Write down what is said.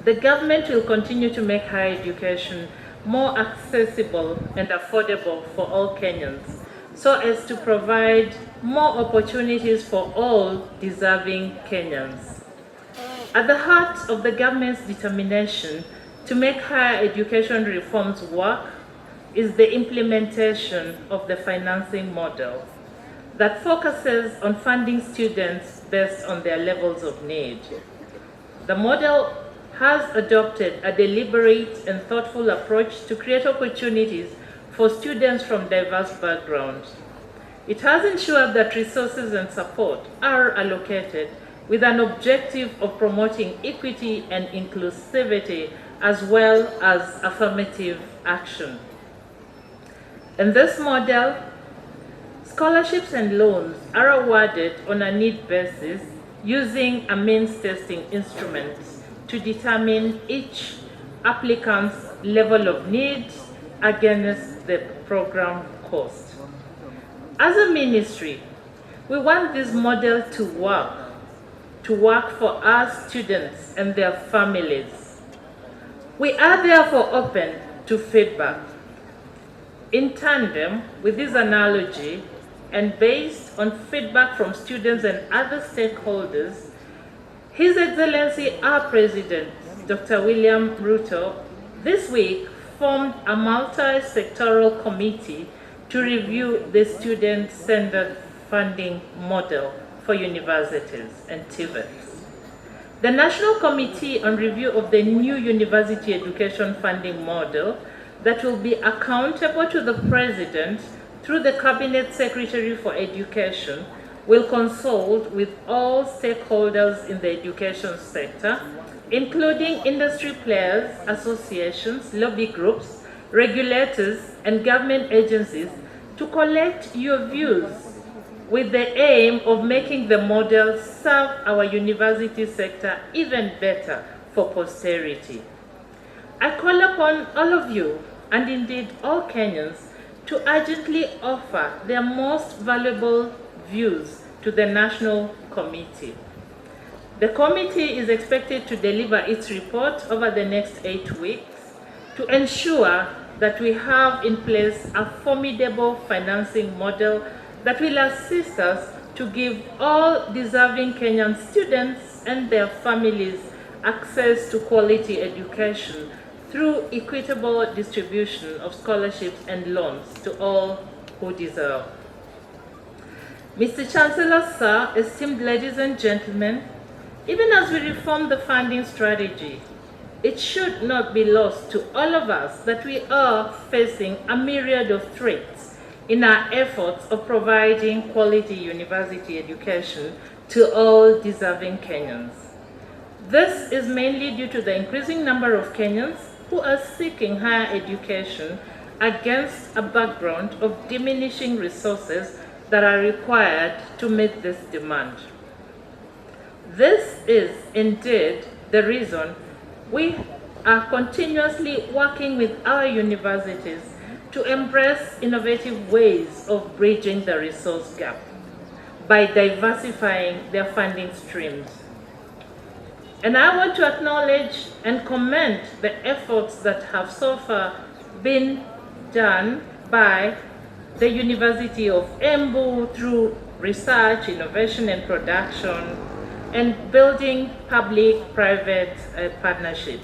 the government will continue to make higher education more accessible and affordable for all Kenyans, so as to provide more opportunities for all deserving Kenyans. At the heart of the government's determination to make higher education reforms work is the implementation of the financing model that focuses on funding students based on their levels of need. The model has adopted a deliberate and thoughtful approach to create opportunities for students from diverse backgrounds. It has ensured that resources and support are allocated with an objective of promoting equity and inclusivity as well as affirmative action. In this model, scholarships and loans are awarded on a need basis using a means testing instrument to determine each applicant's level of need against the program cost. As a ministry, we want this model to work for our students and their families. We are therefore open to feedback. In tandem with this analogy, and based on feedback from students and other stakeholders, His Excellency, our President, Dr. William Ruto, this week formed a multi-sectoral committee to review the student-centered funding model for universities and TVETs. The National Committee on Review of the new university education funding model that will be accountable to the President through the Cabinet Secretary for Education will consult with all stakeholders in the education sector, including industry players, associations, lobby groups, regulators, and government agencies to collect your views with the aim of making the model serve our university sector even better for posterity. I call upon all of you, and indeed all Kenyans, to urgently offer their most valuable views to the National Committee. The committee is expected to deliver its report over the next 8 weeks to ensure that we have in place a formidable financing model that will assist us to give all deserving Kenyan students and their families access to quality education through equitable distribution of scholarships and loans to all who deserve. Mr. Chancellor, sir, esteemed ladies and gentlemen, even as we reform the funding strategy, it should not be lost to all of us that we are facing a myriad of threats in our efforts of providing quality university education to all deserving Kenyans. This is mainly due to the increasing number of Kenyans who are seeking higher education against a background of diminishing resources that are required to meet this demand. This is indeed the reason we are continuously working with our universities to embrace innovative ways of bridging the resource gap by diversifying their funding streams. And I want to acknowledge and commend the efforts that have so far been done by the University of Embu through research, innovation, and production, and building public-private partnerships.